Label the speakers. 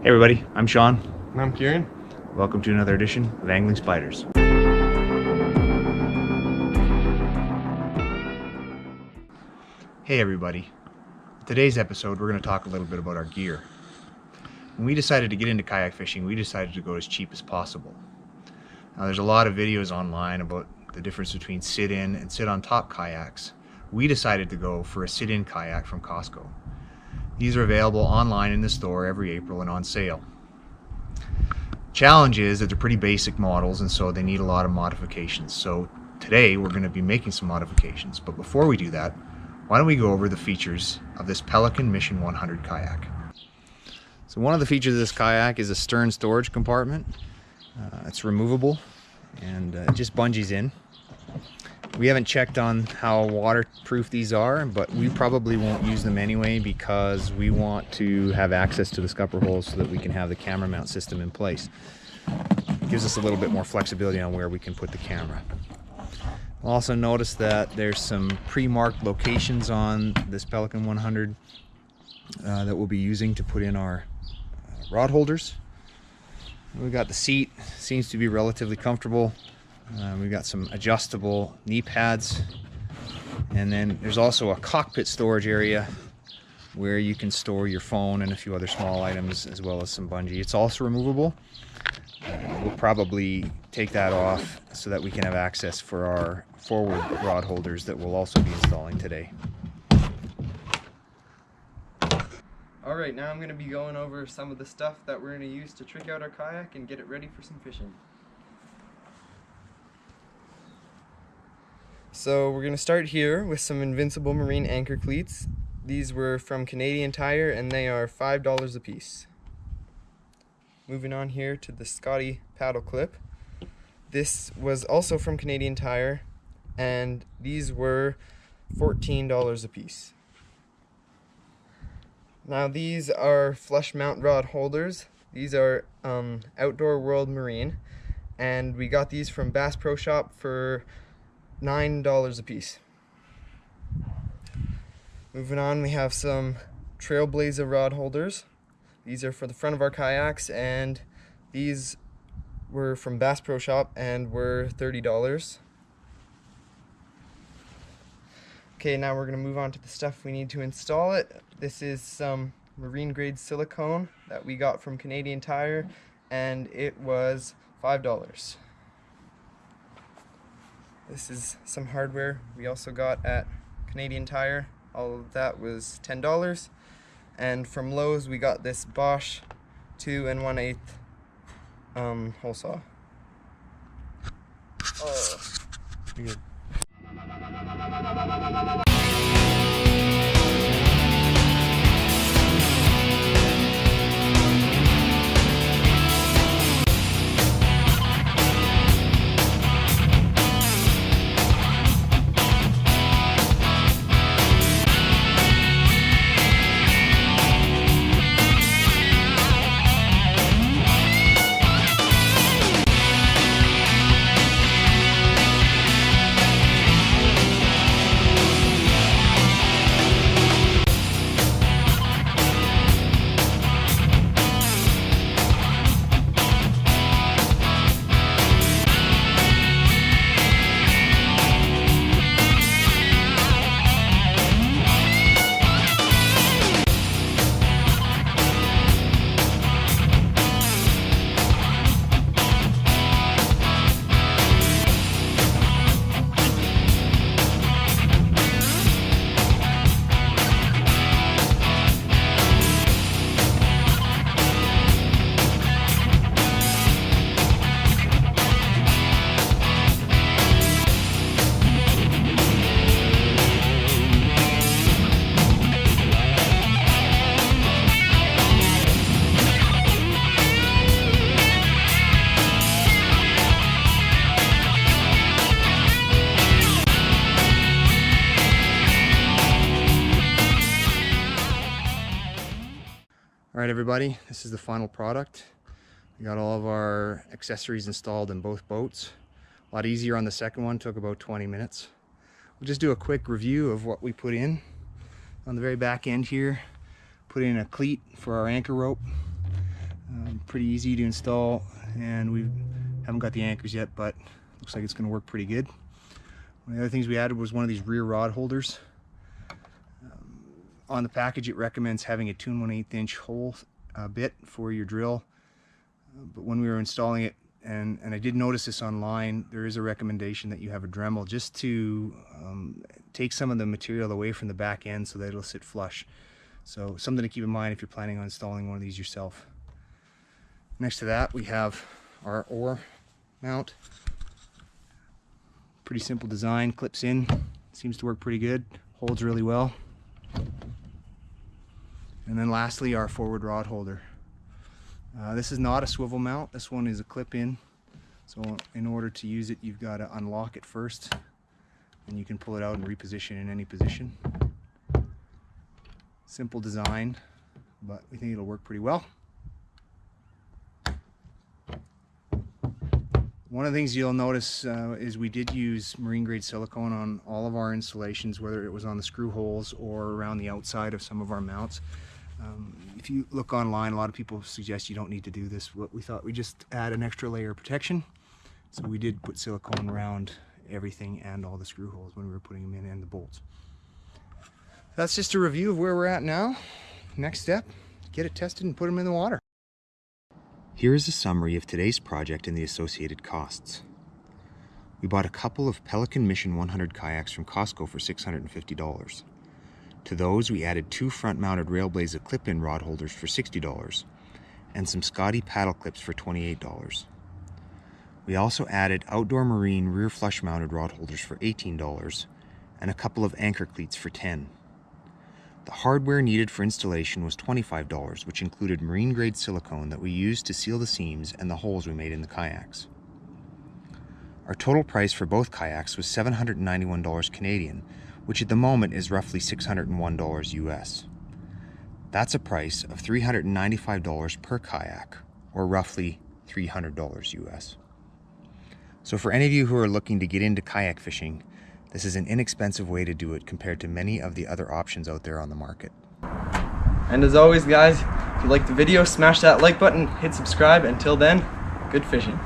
Speaker 1: Hey everybody, I'm Sean.
Speaker 2: And I'm Kieran.
Speaker 1: Welcome to another edition of Angling Spiders. Hey everybody. In today's episode we're going to talk a little bit about our gear. When we decided to get into kayak fishing, we decided to go as cheap as possible. Now there's a lot of videos online about the difference between sit-in and sit-on-top kayaks. We decided to go for a sit-in kayak from Costco. These are available online in the store every April and on sale. Challenge is that they're pretty basic models, and so they need a lot of modifications. So today we're going to be making some modifications. But before we do that, why don't we go over the features of this Pelican Mission 100 kayak. So one of the features of this kayak is a stern storage compartment. It's removable and it just bungees in. We haven't checked on how waterproof these are, but we probably won't use them anyway because we want to have access to the scupper holes so that we can have the camera mount system in place. It gives us a little bit more flexibility on where we can put the camera. I'll also notice that there's some pre-marked locations on this Pelican 100 that we'll be using to put in our rod holders. We've got the seat, seems to be relatively comfortable. We've got some adjustable knee pads, and then there's also a cockpit storage area where you can store your phone and a few other small items, as well as some bungee. It's also removable. We'll probably take that off so that we can have access for our forward rod holders that we'll also be installing today.
Speaker 2: Alright, now I'm going to be going over some of the stuff that we're going to use to trick out our kayak and get it ready for some fishing. So we're going to start here with some Invincible Marine anchor cleats. These were from Canadian Tire and they are $5 a piece. Moving on here to the Scotty paddle clip. This was also from Canadian Tire and these were $14 a piece. Now these are flush mount rod holders. These are Outdoor World Marine, and we got these from Bass Pro Shop for $9 a piece. Moving on, we have some Trailblazer rod holders. These are for the front of our kayaks, and these were from Bass Pro Shop and were $30. Okay, now we're going to move on to the stuff we need to install it. This is some marine grade silicone that we got from Canadian Tire, and it was $5. This is some hardware we also got at Canadian Tire. All of that was $10. And from Lowe's we got this Bosch 2 1/8 hole saw.
Speaker 1: Good. Alright everybody, this is the final product. We got all of our accessories installed in both boats. A lot easier on the second one, took about 20 minutes. We'll just do a quick review of what we put in. On the very back end here, put in a cleat for our anchor rope. Pretty easy to install, and we haven't got the anchors yet, but looks like it's going to work pretty good. One of the other things we added was one of these rear rod holders. On the package it recommends having a 2 1/8 inch hole bit for your drill, but when we were installing it, and I did notice this online, there is a recommendation that you have a Dremel just to take some of the material away from the back end so that it'll sit flush. So something to keep in mind if you're planning on installing one of these yourself. Next to that we have our oar mount. Pretty simple design, clips in, seems to work pretty good, holds really well. And then lastly, our forward rod holder. This is not a swivel mount, this one is a clip in. So in order to use it, you've got to unlock it first, and you can pull it out and reposition in any position. Simple design, but we think it'll work pretty well. One of the things you'll notice is we did use marine grade silicone on all of our installations, whether it was on the screw holes or around the outside of some of our mounts. If you look online, a lot of people suggest you don't need to do this. We thought we'd just add an extra layer of protection. So we did put silicone around everything and all the screw holes when we were putting them in, and the bolts. That's just a review of where we're at now. Next step, get it tested and put them in the water. Here is a summary of today's project and the associated costs. We bought a couple of Pelican Mission 100 kayaks from Costco for $650. To those, we added 2 front-mounted Railblaza clip-in rod holders for $60 and some Scotty paddle clips for $28. We also added outdoor marine rear flush-mounted rod holders for $18 and a couple of anchor cleats for $10. The hardware needed for installation was $25, which included marine-grade silicone that we used to seal the seams and the holes we made in the kayaks. Our total price for both kayaks was $791 Canadian, which at the moment is roughly $601 US. That's a price of $395 per kayak, or roughly $300 US. So for any of you who are looking to get into kayak fishing, this is an inexpensive way to do it compared to many of the other options out there on the market.
Speaker 2: And as always guys, if you liked the video, smash that like button, hit subscribe. Until then, good fishing.